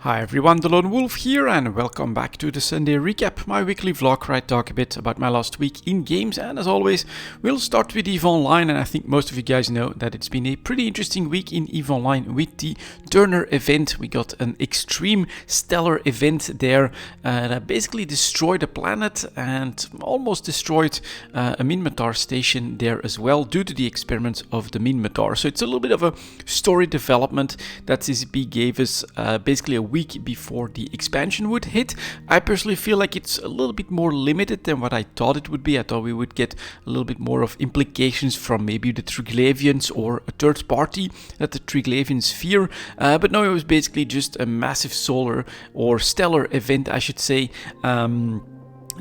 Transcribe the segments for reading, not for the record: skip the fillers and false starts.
Hi everyone, delonewolf here and welcome back to the Sunday Recap, my weekly vlog where I talk a bit about my last week in games, and as always we'll start with EVE Online. And I think most of you guys know that it's been a pretty interesting week in EVE Online with the Turner event. We got an extreme stellar event there that basically destroyed a planet and almost destroyed a Minmatar station there as well due to the experiments of the Minmatar. So it's a little bit of a story development that CCP gave us basically a week before the expansion would hit. I personally feel like it's a little bit more limited than what I thought it would be. I thought we would get a little bit more of implications from maybe the Triglavians or a third party that the Triglavians fear, but no, it was basically just a massive solar or stellar event, I should say,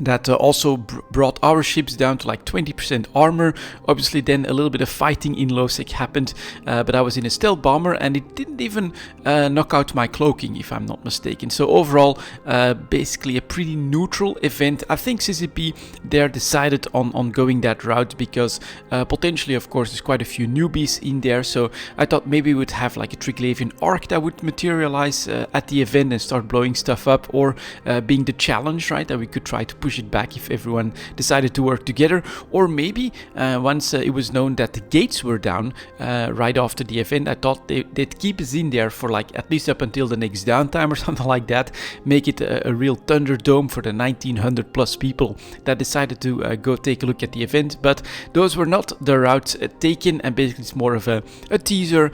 that also brought our ships down to like 20% armor. Obviously then a little bit of fighting in Losec happened, but I was in a stealth bomber and it didn't even knock out my cloaking, if I'm not mistaken. So overall, basically a pretty neutral event. I think CCP there decided on going that route because potentially, of course, there's quite a few newbies in there. So I thought maybe we would have like a Triglavian arc that would materialize at the event and start blowing stuff up, or being the challenge, right, that we could try to push it back if everyone decided to work together. Or maybe once it was known that the gates were down right after the event, I thought they'd keep us in there for like at least up until the next downtime or something like that, make it a real Thunderdome for the 1900 plus people that decided to go take a look at the event. But those were not the routes taken, and basically it's more of a teaser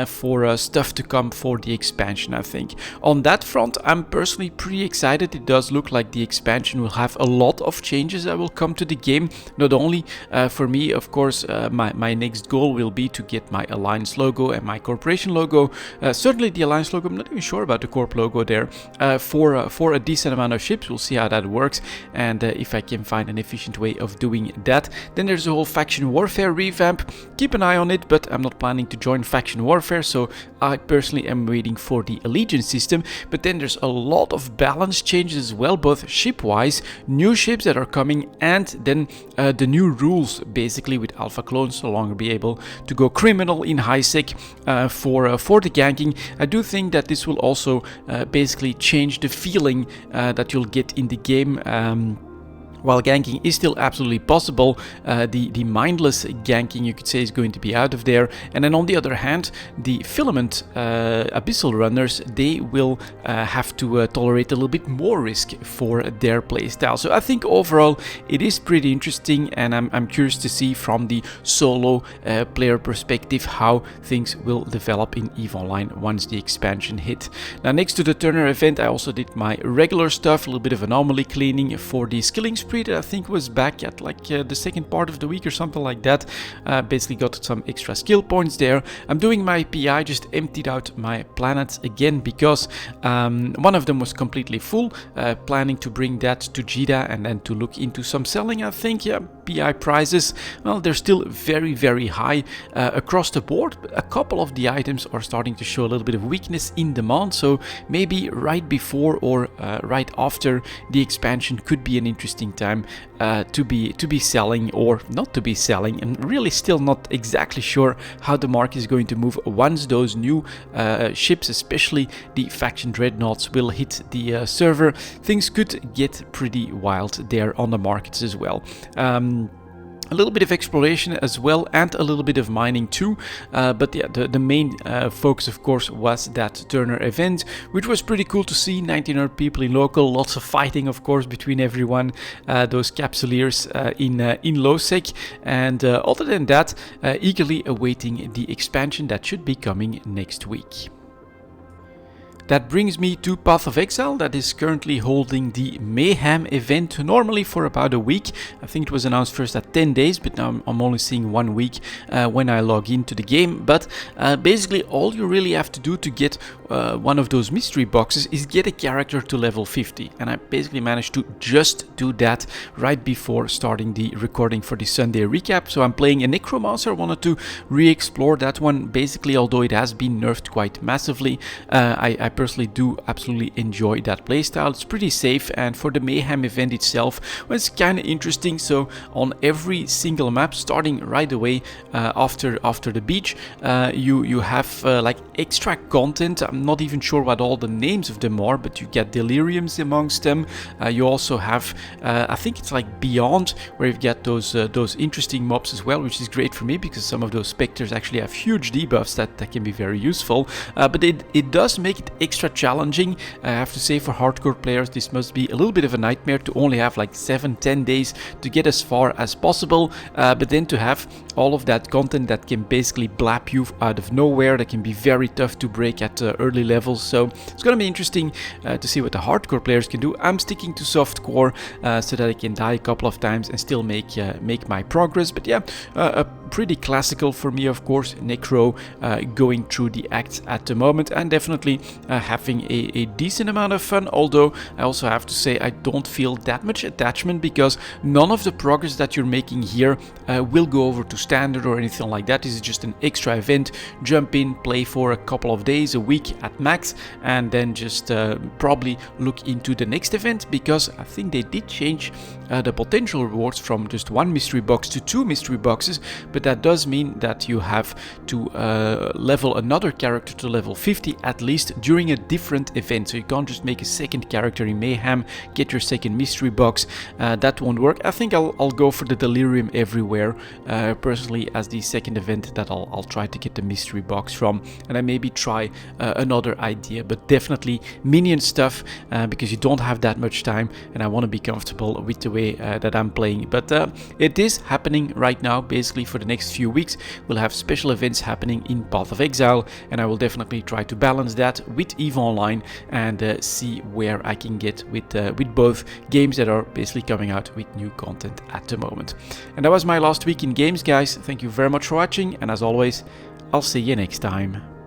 for stuff to come for the expansion. I think on that front I'm personally pretty excited. It does look like the expansion will have a lot of changes that will come to the game. Not only for me, of course, my next goal will be to get my Alliance logo and my Corporation logo. Certainly the Alliance logo, I'm not even sure about the Corp logo there, for a decent amount of ships. We'll see how that works, and if I can find an efficient way of doing that. Then there's the whole faction warfare revamp. Keep an eye on it, but I'm not planning to join faction warfare, so I personally am waiting for the allegiance system. But then there's a lot of balance changes as well, both ship-wise, new ships that are coming, and then the new rules basically with alpha clones no longer be able to go criminal in high sec for the ganking. I do think that this will also basically change the feeling that you'll get in the game. While ganking is still absolutely possible, the mindless ganking, you could say, is going to be out of there. And then on the other hand, the filament abyssal runners, they will have to tolerate a little bit more risk for their playstyle. So I think overall it is pretty interesting, and I'm curious to see from the solo player perspective how things will develop in EVE Online once the expansion hit. Now, next to the Turner event, I also did my regular stuff, a little bit of anomaly cleaning for the skilling spree that I think was back at like the second part of the week or something like that. Basically got some extra skill points there. I'm doing my PI, just emptied out my planets again because one of them was completely full. Planning to bring that to Jeddah and then to look into some selling, I think. Yeah, PI prices, well, they're still very, very high across the board. A couple of the items are starting to show a little bit of weakness in demand, so maybe right before or right after the expansion could be an interesting time to be selling or not to be selling. And really still not exactly sure how the market is going to move once those new ships, especially the faction dreadnoughts, will hit the server. Things could get pretty wild there on the markets as well. A little bit of exploration as well, and a little bit of mining too, but yeah, the main focus of course was that Turner event, which was pretty cool to see. 1900 people in local, lots of fighting of course between everyone, those capsuleers in Losec, and other than that, eagerly awaiting the expansion that should be coming next week. That brings me to Path of Exile, that is currently holding the Mayhem event, normally for about a week. I think it was announced first at 10 days, but now I'm only seeing 1 week when I log into the game. But basically all you really have to do to get one of those mystery boxes is get a character to level 50. And I basically managed to just do that right before starting the recording for the Sunday recap. So I'm playing a Necromancer. I wanted to re-explore that one, basically, although it has been nerfed quite massively. I personally do absolutely enjoy that playstyle. It's pretty safe, and for the Mayhem event itself, well, it's kind of interesting. So on every single map, starting right away after the beach, you have like extra content. I'm not even sure what all the names of them are, but you get deliriums amongst them. You also have, I think it's like Beyond, where you get those interesting mobs as well, which is great for me because some of those specters actually have huge debuffs that can be very useful. But it does make it extra challenging. I have to say, for hardcore players, this must be a little bit of a nightmare to only have like 7-10 days to get as far as possible, but then to have all of that content that can basically blap you out of nowhere, that can be very tough to break at early levels. So it's going to be interesting to see what the hardcore players can do. I'm sticking to softcore so that I can die a couple of times and still make my progress. But yeah, pretty classical for me, of course. Necro going through the acts at the moment, and definitely having a decent amount of fun. Although I also have to say I don't feel that much attachment, because none of the progress that you're making here will go over to standard or anything like that. This is just an extra event. Jump in, play for a couple of days, a week at max, and then just probably look into the next event, because I think they did change the potential rewards from just 1 mystery box to 2 mystery boxes, but that does mean that you have to level another character to level 50 at least during a different event. So you can't just make a second character in Mayhem, get your second mystery box. That won't work. I think I'll go for the Delirium Everywhere personally as the second event that I'll try to get the mystery box from, and I maybe try another idea, but definitely minion stuff because you don't have that much time, and I want to be comfortable with the way that I'm playing. But it is happening right now. Basically, for the next few weeks, we'll have special events happening in Path of Exile, and I will definitely try to balance that with EVE Online and see where I can get with both games that are basically coming out with new content at the moment. And that was my last week in games, guys. Thank you very much for watching, and as always, I'll see you next time.